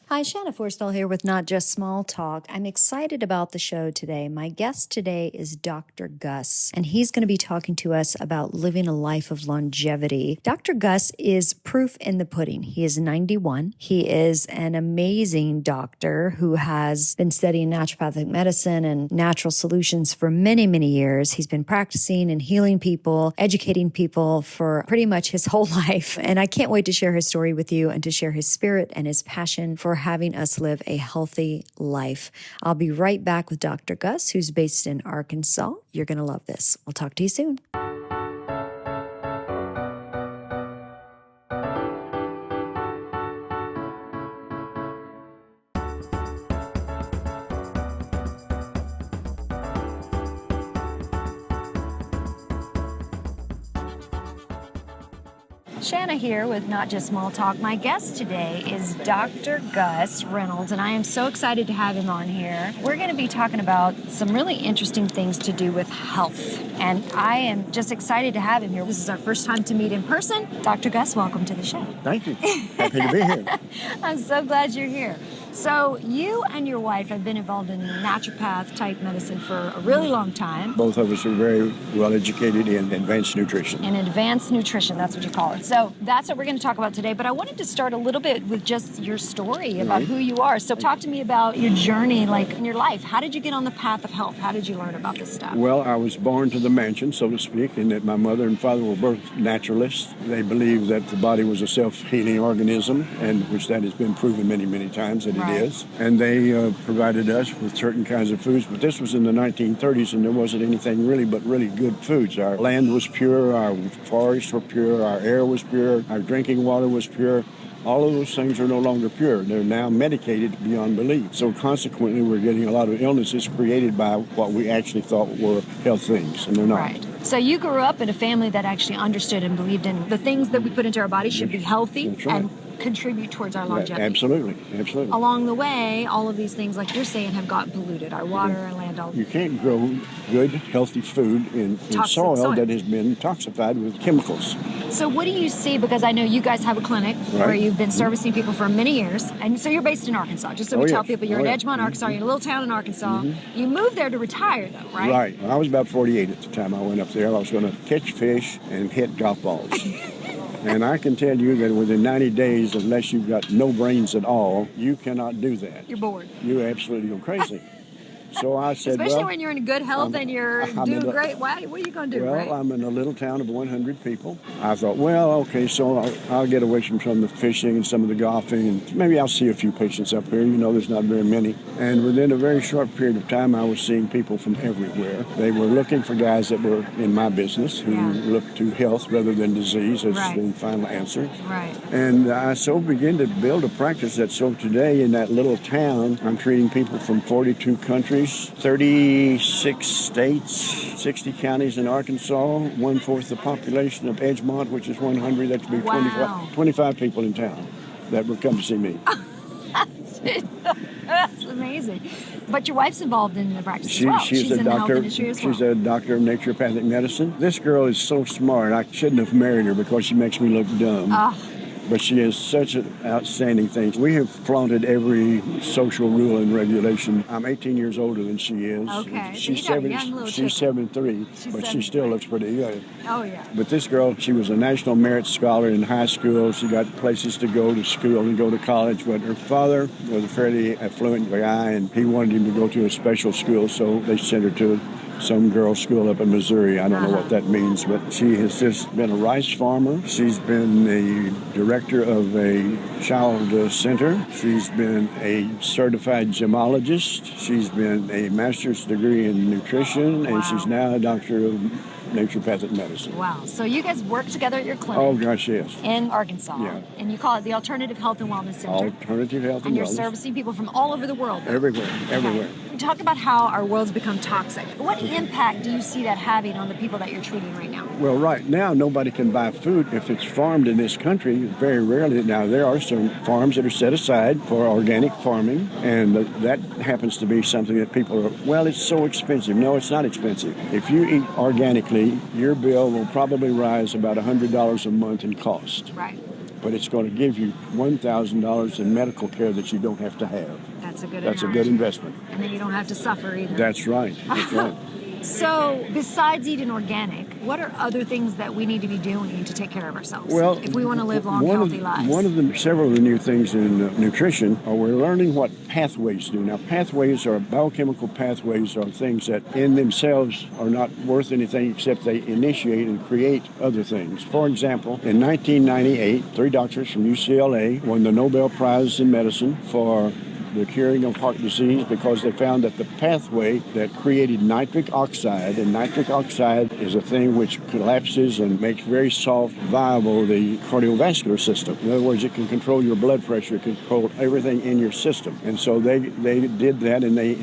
Hi, Shanna Forrestall here with Not Just Small Talk. I'm excited about the show today. My guest today is Dr. Gus, and he's going to be talking to us about living a life of longevity. Dr. Gus is proof in the pudding. He is 91. He is an amazing doctor who has been studying naturopathic medicine and natural solutions for many, many years. He's been practicing and healing people, educating people for pretty much his whole life. And I can't wait to share his story with you and to share his spirit and his passion for having us live a healthy life. I'll be right back with Dr. Gus, who's based in Arkansas. You're going to love this. I'll talk to you soon. Shanna here with Not Just Small Talk. My guest today is Dr. Gus Reynolds, and I am so excited to have him on here. We're going to be talking about some really interesting things to do with health, and I am just excited to have him here. This is our first time to meet in person. Dr. Gus, welcome to the show. Thank you. Happy to be here. I'm so glad you're here. So you and your wife have been involved in naturopath-type medicine for a really long time. Both of us are very well educated in advanced nutrition. In advanced nutrition, that's what you call it. So that's what we're going to talk about today. But I wanted to start a little bit with just your story about who you are. So talk to me about your journey, like in your life. How did you get on the path of health? How did you learn about this stuff? Well, I was born to the mansion, so to speak, in that my mother and father were both naturalists. They believed that the body was a self-healing organism, and which that has been proven many, many times that it is. And they provided us with certain kinds of foods. But this was in the 1930s, and there wasn't anything really but really good foods. Our land was pure, our forests were pure, our air was pure, our drinking water was pure. All of those things are no longer pure. They're now medicated beyond belief. So consequently, we're getting a lot of illnesses created by what we actually thought were health things, and they're not. Right. So you grew up in a family that actually understood and believed in the things that we put into our body should be healthy and contribute towards our longevity. Absolutely, absolutely. Along the way, all of these things, like you're saying, have gotten polluted. Our water and land. You can't grow good, healthy food in soil that has been toxified with chemicals. So what do you see? Because I know you guys have a clinic where you've been servicing people for many years. And so you're based in Arkansas. Just so we tell people, you're in Edgemont, Arkansas. You're in a little town in Arkansas. You moved there to retire, though, right? Right. I was about 48 at the time I went up there. I was going to catch fish and hit golf balls. And I can tell you that within 90 days, unless you've got no brains at all, you cannot do that. You're bored. You absolutely go crazy. So I said, especially when you're in good health and you're doing great. What are you going to do, Well, I'm in a little town of 100 people. I thought, well, okay, so I'll get away from some of the fishing and some of the golfing, and maybe I'll see a few patients up here. You know, there's not very many. And within a very short period of time, I was seeing people from everywhere. They were looking for guys that were in my business who looked to health rather than disease as the final answer. Right. And I so began to build a practice that so today in that little town, I'm treating people from 42 countries, 36 states, 60 counties in Arkansas, 1/4 the population of Edgemont, which is 100. That would be 25 people in town that would come to see me. That's amazing. But your wife's involved in the practice as well. She's a in doctor. The health industry as well. She's a doctor of naturopathic medicine. This girl is so smart. I shouldn't have married her because she makes me look dumb. But she is such an outstanding thing. We have flaunted every social rule and regulation. I'm 18 years older than she is. Okay. She's 73, but she still looks pretty good. Oh, yeah. But this girl, she was a national merit scholar in high school. She got places to go to school and go to college. But her father was a fairly affluent guy, and he wanted him to go to a special school, so they sent her to some girls' school up in Missouri. I don't know what that means, but she has just been a rice farmer. She's been the director of a child center. She's been a certified gemologist. She's been a master's degree in nutrition, and she's now a doctor of naturopathic medicine. Wow. So you guys work together at your clinic. Oh, gosh, yes. In Arkansas. Yeah. And you call it the Alternative Health and Wellness Center. Alternative Health and Wellness. And you're servicing people from all over the world. Everywhere. We talked about how our world's become toxic. What impact do you see that having on the people that you're treating right now? Well, right now, nobody can buy food if it's farmed in this country. Very rarely. Now, there are some farms that are set aside for organic farming, and that happens to be something that people are, well, it's so expensive. No, it's not expensive. If you eat organically, your bill will probably rise about $100 a month in cost. Right. but it's going to give you $1,000 in medical care that you don't have to have. That's a good That's a good investment. And then you don't have to suffer either. That's right. That's right. So, besides eating organic, what are other things that we need to be doing to take care of ourselves? Well, if we want to live long, healthy lives? Several of the new things in nutrition are we're learning what pathways do. Now, pathways are biochemical pathways, are things that in themselves are not worth anything except they initiate and create other things. For example, in 1998, 3 doctors from UCLA won the Nobel Prize in Medicine for the curing of heart disease because they found that the pathway that created nitric oxide, and nitric oxide is a thing which collapses and makes very soft, viable the cardiovascular system. In other words, it can control your blood pressure, it can control everything in your system. And so they did that, and they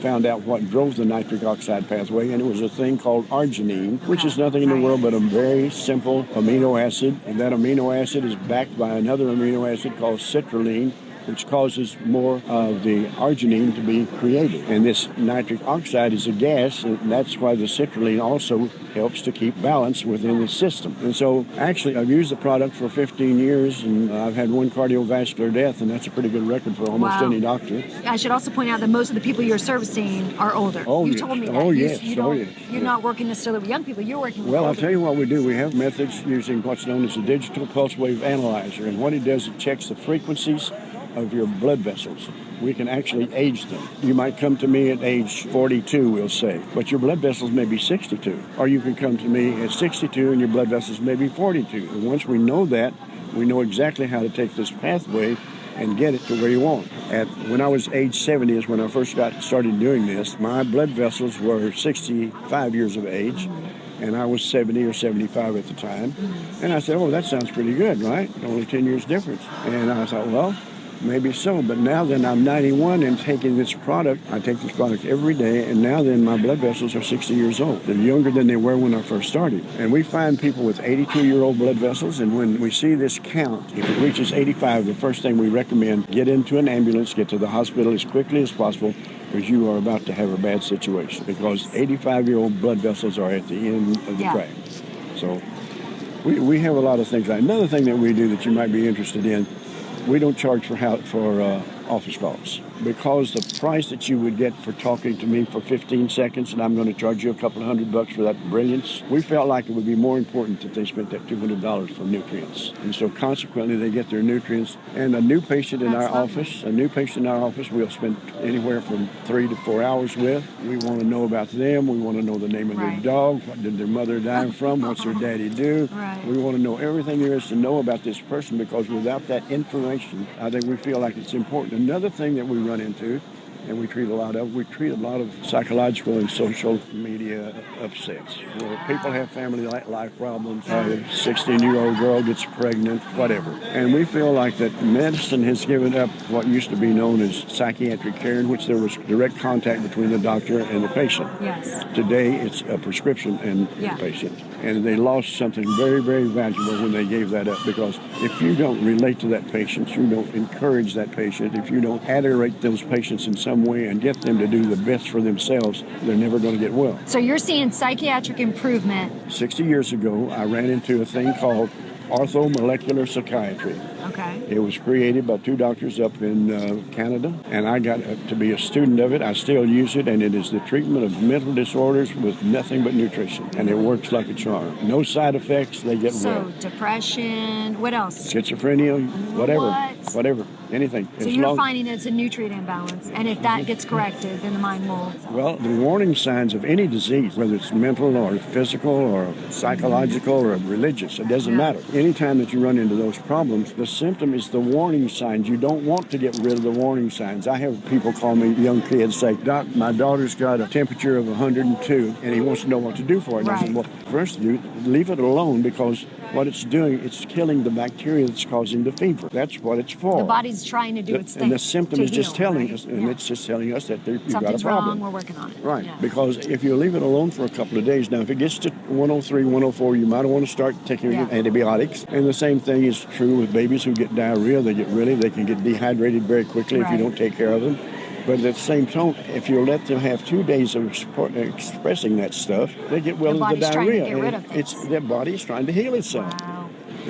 found out what drove the nitric oxide pathway, and it was a thing called arginine, which is nothing in the world but a very simple amino acid, and that amino acid is backed by another amino acid called citrulline, which causes more of the arginine to be created. And this nitric oxide is a gas, and that's why the citrulline also helps to keep balance within the system. And so, actually, I've used the product for 15 years, and I've had 1 cardiovascular death, and that's a pretty good record for almost any doctor. I should also point out that most of the people you're servicing are older. You told me that. Oh, yes. You're not working necessarily with young people. You're working with Well, older I'll tell you what we do. We have methods using what's known as a digital pulse wave analyzer, and what it does, it checks the frequencies of your blood vessels. We can actually age them. You might come to me at age 42, we'll say, but your blood vessels may be 62. Or you can come to me at 62 and your blood vessels may be 42. And once we know that, we know exactly how to take this pathway and get it to where you want. When I was age 70 is when I first started doing this. My blood vessels were 65 years of age, and I was 70 or 75 at the time. And I said, oh, that sounds pretty good, right? Only 10 years difference. And I thought, well, maybe so, but now then I'm 91 and taking this product. I take this product every day, and now then my blood vessels are 60 years old. They're younger than they were when I first started. And we find people with 82-year-old blood vessels, and when we see this count, if it reaches 85, the first thing we recommend, get into an ambulance, get to the hospital as quickly as possible, because you are about to have a bad situation, because 85-year-old blood vessels are at the end of the track. So we have a lot of things. Another thing that we do that you might be interested in, we don't charge for office calls, because the price that you would get for talking to me for 15 seconds, and I'm going to charge you a couple of $100 for that brilliance, we felt like it would be more important that they spent that $200 for nutrients. And so consequently, they get their nutrients. And a new patient in our office, we'll spend anywhere from 3 to 4 hours with. We want to know about them. We want to know the name of their dog. What did their mother die from? What's their daddy do? We want to know everything there is to know about this person, because without that information, I think we feel like it's important. Another thing that we run into, and we treat a lot of psychological and social media upsets, where people have family life problems, a 16-year-old girl gets pregnant, whatever. And we feel like that medicine has given up what used to be known as psychiatric care, in which there was direct contact between the doctor and the patient. Today, it's a prescription and the patient. And they lost something very, very valuable when they gave that up, because if you don't relate to that patient, you don't encourage that patient, if you don't adorate those patients in some way and get them to do the best for themselves, they're never going to get well. So you're seeing psychiatric improvement. 60 years ago, I ran into a thing called orthomolecular psychiatry. It was created by 2 doctors up in Canada, and I got to be a student of it. I still use it, and it is the treatment of mental disorders with nothing but nutrition, and it works like a charm. No side effects, they get well. So depression, what else? Schizophrenia, whatever, anything. So you're finding it's a nutrient imbalance, and if that gets corrected, then the mind will... Well, the warning signs of any disease, whether it's mental or physical or psychological or religious, it doesn't matter. Anytime that you run into those problems, the symptom is the warning signs. You don't want to get rid of the warning signs. I have people call me, young kids, say, Doc, my daughter's got a temperature of 102, and he wants to know what to do for it. And I said, well, first, leave it alone, because what it's doing, it's killing the bacteria that's causing the fever. That's what it's for. The body's trying to do its thing. And the symptom is just telling us, and it's just telling us that you've got a problem. Something's wrong, we're working on it. Because if you leave it alone for a couple of days, now if it gets to 103, 104, you might want to start taking antibiotics. And the same thing is true with babies who get diarrhea. They can get dehydrated very quickly if you don't take care of them. But at the same time, if you let them have 2 days of expressing that stuff, they get well into the diarrhea. Trying to get rid of their body is trying to heal itself.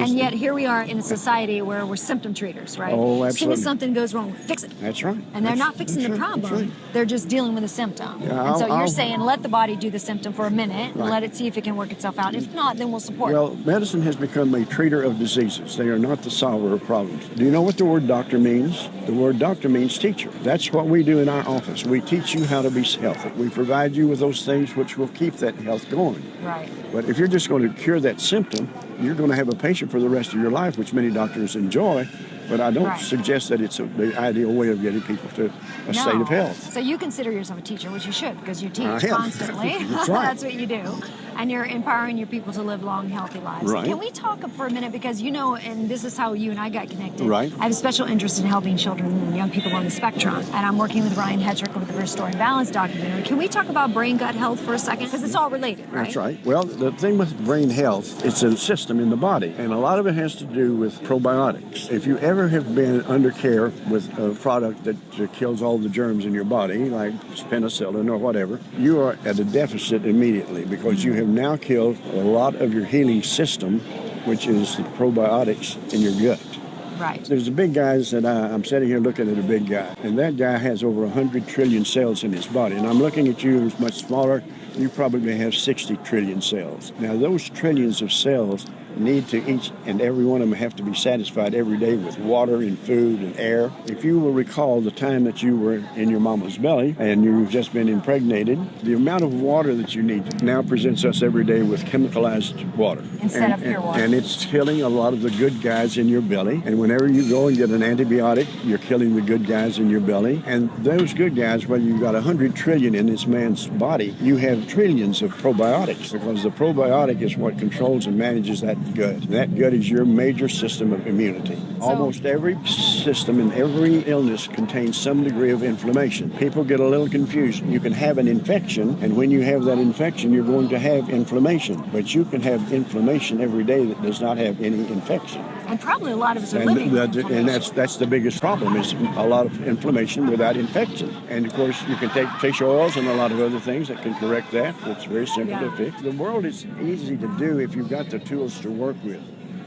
And yet here we are in a society where we're symptom treaters, right? Oh, As soon absolutely. as something goes wrong, fix it. That's right. And they're not fixing the problem. Right. They're just dealing with a symptom. Yeah, and so you're saying let the body do the symptom for a minute and Right. let it see if it can work itself out. If not, then we'll support it. Well, medicine has become a treater of diseases. They are not the solver of problems. Do you know what the word doctor means? The word doctor means teacher. That's what we do in our office. We teach you how to be healthy. We provide you with those things which will keep that health going. Right. But if you're just going to cure that symptom, you're going to have a patient for the rest of your life, which many doctors enjoy. But I don't suggest that it's the ideal way of getting people to a state of health. So you consider yourself a teacher, which you should, because you teach I am. constantly. That's right. That's what you do. And you're empowering your people to live long, healthy lives. Right. Can we talk for a minute? Because, you know, and this is how you and I got connected. Right. I have a special interest in helping children and young people on the spectrum. And I'm working with Ryan Hetrick with the Restoring Balance documentary. Can we talk about brain-gut health for a second? Because it's all related, right? That's right. Well, the thing with brain health, it's a system in the body. And a lot of it has to do with probiotics. If you ever have been under care with a product that kills all the germs in your body, like penicillin or whatever, you are at a deficit immediately because you have now killed a lot of your healing system, which is the probiotics in your gut. Right. There's the big guys that I'm sitting here looking at a big guy, and that guy has over 100 trillion cells in his body. And I'm looking at you who's much smaller. You probably have 60 trillion cells. Now, those trillions of cells need to each and every one of them have to be satisfied every day with water and food and air. If you will recall the time that you were in your mama's belly and you've just been impregnated, the amount of water that you need now presents us every day with chemicalized water. Instead of pure water. And it's killing a lot of the good guys in your belly. And whenever you go and get an antibiotic, you're killing the good guys in your belly. And those good guys, whether you've got 100 trillion in this man's body, you have trillions of probiotics because the probiotic is what controls and manages that gut. That gut is your major system of immunity. Almost every system in every illness contains some degree of inflammation. People get a little confused. You can have an infection, and when you have that infection, you're going to have inflammation. But you can have inflammation every day that does not have any infection. And probably a lot of us are living with and that's the biggest problem is a lot of inflammation without infection. And of course, you can take fish oils and a lot of other things that can correct that. It's very simple to fix. The world is easy to do if you've got the tools to work with.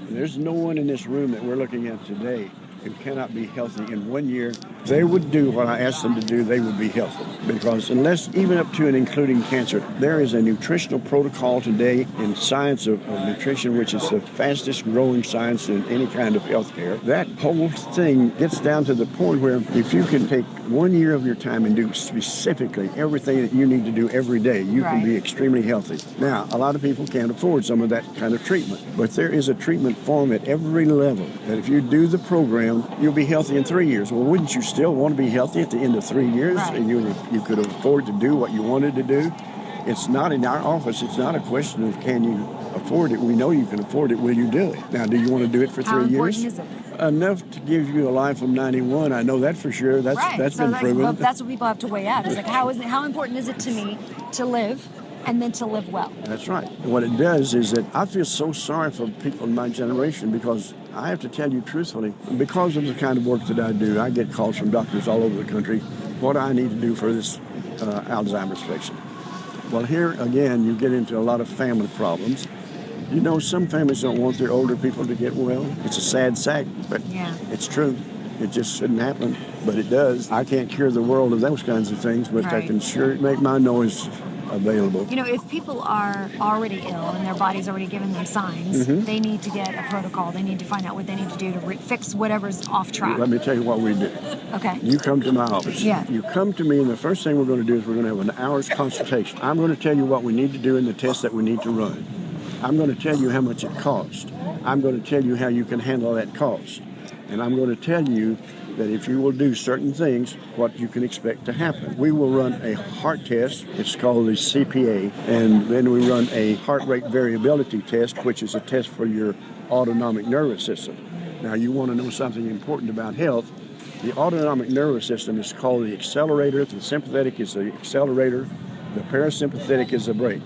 And there's no one in this room that we're looking at today who cannot be healthy in 1 year. If they would do what I asked them to do, they would be healthy. Because unless, even up to and including cancer, there is a nutritional protocol today in science of nutrition, which is the fastest growing science in any kind of healthcare. That whole thing gets down to the point where if you can take 1 year of your time and do specifically everything that you need to do every day, you can be extremely healthy. Now, a lot of people can't afford some of that kind of treatment, but there is a treatment form at every level that if you do the program, you'll be healthy in 3 years. Well, wouldn't you still want to be healthy at the end of 3 years? Right. And you could afford to do what you wanted to do. It's not in our office. It's not a question of can you afford it. We know you can afford it. Will you do it? Now, do you want to do it for 3 years? How important is it? Enough to give you a life of 91. I know that for sure. That's been proven. Well, that's what people have to weigh out. It's like, how important is it to me to live and then to live well? That's right. What it does is that I feel so sorry for people in my generation because I have to tell you truthfully, because of the kind of work that I do, I get calls from doctors all over the country, what I need to do for this Alzheimer's patient. Well, here again, you get into a lot of family problems. You know, some families don't want their older people to get well. It's a sad sack, but it's true. It just shouldn't happen, but it does. I can't cure the world of those kinds of things, but I can sure make my noise available. You know, if people are already ill and their body's already given them signs, they need to get a protocol. They need to find out what they need to do to fix whatever's off track. Let me tell you what we do. Okay. You come to my office. Yeah. You come to me, and the first thing we're going to do is we're going to have an hour's consultation. I'm going to tell you what we need to do and the tests that we need to run. I'm going to tell you how much it costs. I'm going to tell you how you can handle that cost. And I'm going to tell you that if you will do certain things, what you can expect to happen. We will run a heart test. It's called the CPA. And then we run a heart rate variability test, which is a test for your autonomic nervous system. Now, you want to know something important about health. The autonomic nervous system is called the accelerator. The sympathetic is the accelerator. The parasympathetic is the brake.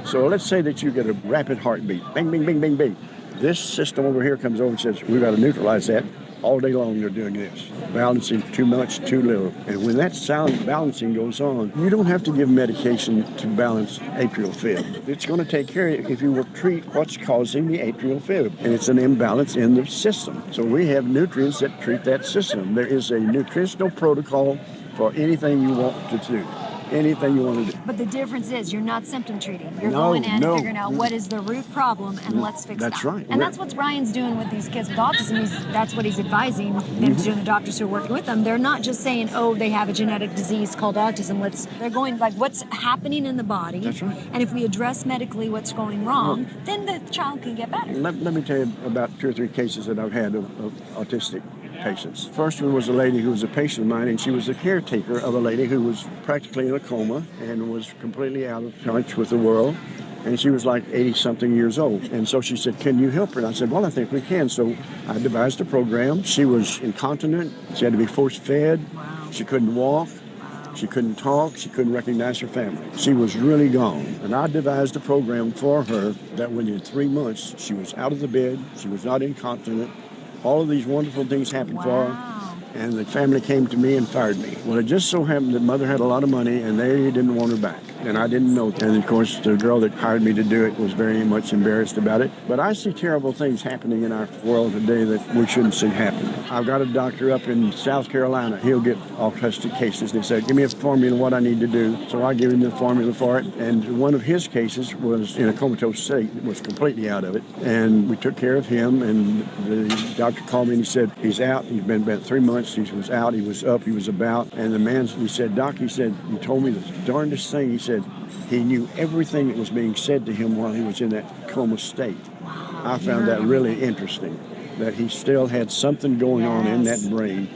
So let's say that you get a rapid heartbeat. Bang, bing, bing, bing, bing. This system over here comes over and says, we've got to neutralize that. all day long they're doing this, balancing too much, too little. And when that sound balancing goes on, you don't have to give medication to balance atrial fib. It's going to take care of it if you will treat what's causing the atrial fib. And it's an imbalance in the system. So we have nutrients that treat that system. There is a nutritional protocol for anything you want to do. Anything you want to do. But the difference is you're not symptom treating. You're going in and figuring out what is the root problem and let's fix that. That's right. And that's what Ryan's doing with these kids with autism. That's what he's advising them to do, and the doctors who are working with them. They're not just saying, oh, they have a genetic disease called autism. They're going like, what's happening in the body? That's right. And if we address medically what's going wrong, then the child can get better. Let me tell you about 2 or 3 cases that I've had of autistic patients. First one was a lady who was a patient of mine, and she was the caretaker of a lady who was practically in a coma and was completely out of touch with the world. And she was like 80-something years old. And so she said, can you help her? And I said, well, I think we can. So I devised a program. She was incontinent. She had to be force-fed. Wow. She couldn't walk. She couldn't talk. She couldn't recognize her family. She was really gone. And I devised a program for her that within 3 months, she was out of the bed. She was not incontinent. All of these wonderful things happened for her, and the family came to me and fired me. Well, it just so happened that mother had a lot of money, and they didn't want her back, and I didn't know that. And, of course, the girl that hired me to do it was very much embarrassed about it. But I see terrible things happening in our world today that we shouldn't see happen. I've got a doctor up in South Carolina. He'll get autistic cases. They said, give me a formula what I need to do. So I give him the formula for it. And one of his cases was in a comatose state, was completely out of it. And we took care of him, and the doctor called me and he said, he's out. He's been about 3 months. He was out. He was up. He was about. And the man, he said, Doc, he said, he told me the darndest thing. He said, he knew everything that was being said to him while he was in that coma state. Wow. I found that really interesting, that he still had something going on in that brain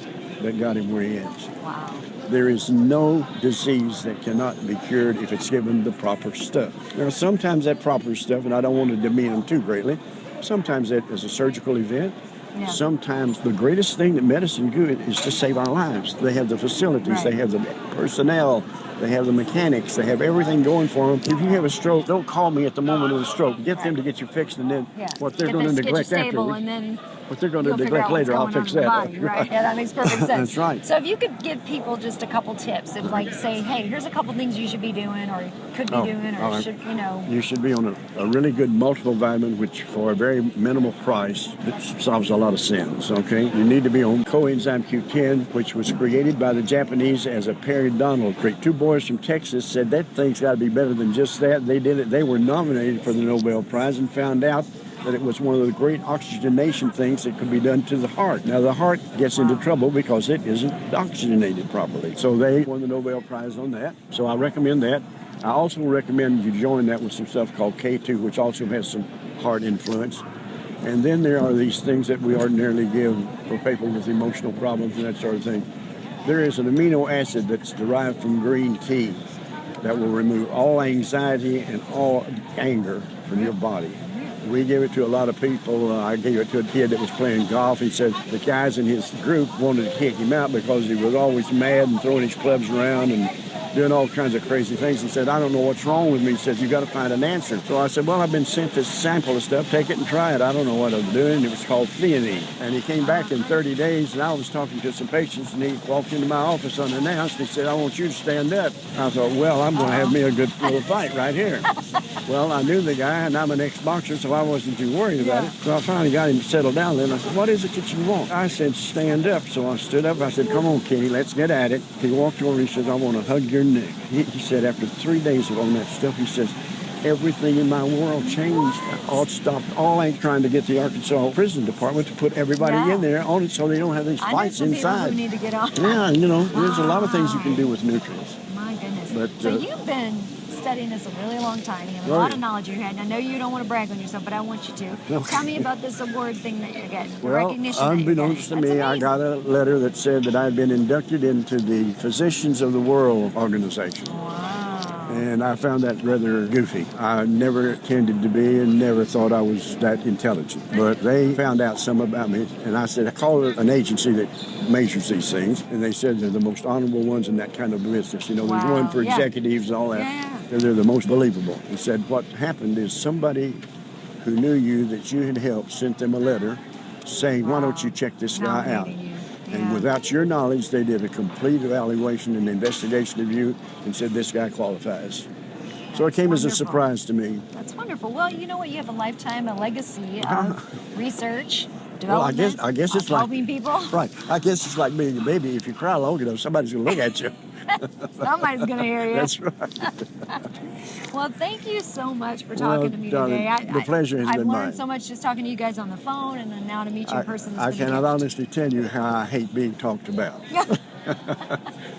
that got him where he is. Wow. There is no disease that cannot be cured if it's given the proper stuff. Now, sometimes that proper stuff, and I don't want to demean them too greatly, sometimes that is a surgical event. Yeah. Sometimes the greatest thing that medicine can do is to save our lives. They have the facilities, they have the personnel, they have the mechanics, they have everything going for them. If you have a stroke, don't call me at the moment of the stroke. Get them to get you fixed, and then what they're going to neglect after. What they're going to neglect later, I'll fix that. Right. Yeah, that makes perfect sense. That's right. So if you could give people just a couple tips, if like say, hey, here's a couple things you should be doing or could be doing or should, You should be on a really good multiple vitamin, which for a very minimal price, it solves a lot of sins, okay? You need to be on coenzyme Q10, which was created by the Japanese as a periodontal treat. 2 boys from Texas said that thing's got to be better than just that. They did it. They were nominated for the Nobel Prize and found out that it was one of the great oxygenation things that could be done to the heart. Now, the heart gets into trouble because it isn't oxygenated properly. So they won the Nobel Prize on that. So I recommend that. I also recommend you join that with some stuff called K2, which also has some heart influence. And then there are these things that we ordinarily give for people with emotional problems and that sort of thing. There is an amino acid that's derived from green tea that will remove all anxiety and all anger from your body. We give it to a lot of people. I gave it to a kid that was playing golf. He said the guys in his group wanted to kick him out because he was always mad and throwing his clubs around and doing all kinds of crazy things. He said, I don't know what's wrong with me. He said, you got to find an answer. So I said, well, I've been sent this sample of stuff. Take it and try it. I don't know what I'm doing. It was called theanine. And he came back in 30 days, and I was talking to some patients, and he walked into my office unannounced. And he said, I want you to stand up. I thought, well, I'm going to have me a good little fight right here. Well, I knew the guy, and I'm an ex-boxer, so I wasn't too worried about it. So I finally got him to settle down. Then I said, what is it that you want? I said, stand up. So I stood up. I said, come on, Kitty, let's get at it. He walked over and he says, I want to hug your neck. He said, after 3 days of all that stuff, he says, everything in my world changed. All stopped. All ain't trying to get the Arkansas Prison Department to put everybody in there on it so they don't have these fights inside. Who need to get on. Yeah, there's a lot of things you can do with nutrients. My goodness. But, so you've been studying this a really long time. You have a lot of knowledge in your head. And I know you don't want to brag on yourself, but I want you to. Okay. Tell me about this award thing that you're getting. Well, recognition unbeknownst to me, I got a letter that said that I had been inducted into the Physicians of the World organization. Wow. And I found that rather goofy. I never intended to be and never thought I was that intelligent. But they found out some about me, and I said, I called an agency that measures these things, and they said they're the most honorable ones in that kind of business. There's one for executives and all that. Yeah. They're the most believable. He said what happened is somebody who knew you that you had helped sent them a letter saying, why don't you check this guy out? Nominating you. And Yeah. without your knowledge, they did a complete evaluation and investigation of you and said this guy qualifies. So it came as a wonderful. surprise to me. That's wonderful. Well, you know what? You have a lifetime, a legacy of research, Well, I development, guess it's like helping people. right. I guess it's like being a baby. If you cry long enough, somebody's going to look at you. Somebody's going to hear you. That's right. Well, thank you so much for talking to me darling, today. the pleasure has I've been learned mine. so much just talking to you guys on the phone, and then now to meet you in person. I cannot honestly tell you how I hate being talked about.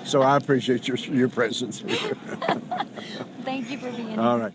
So I appreciate your presence. Thank you for being here. All right.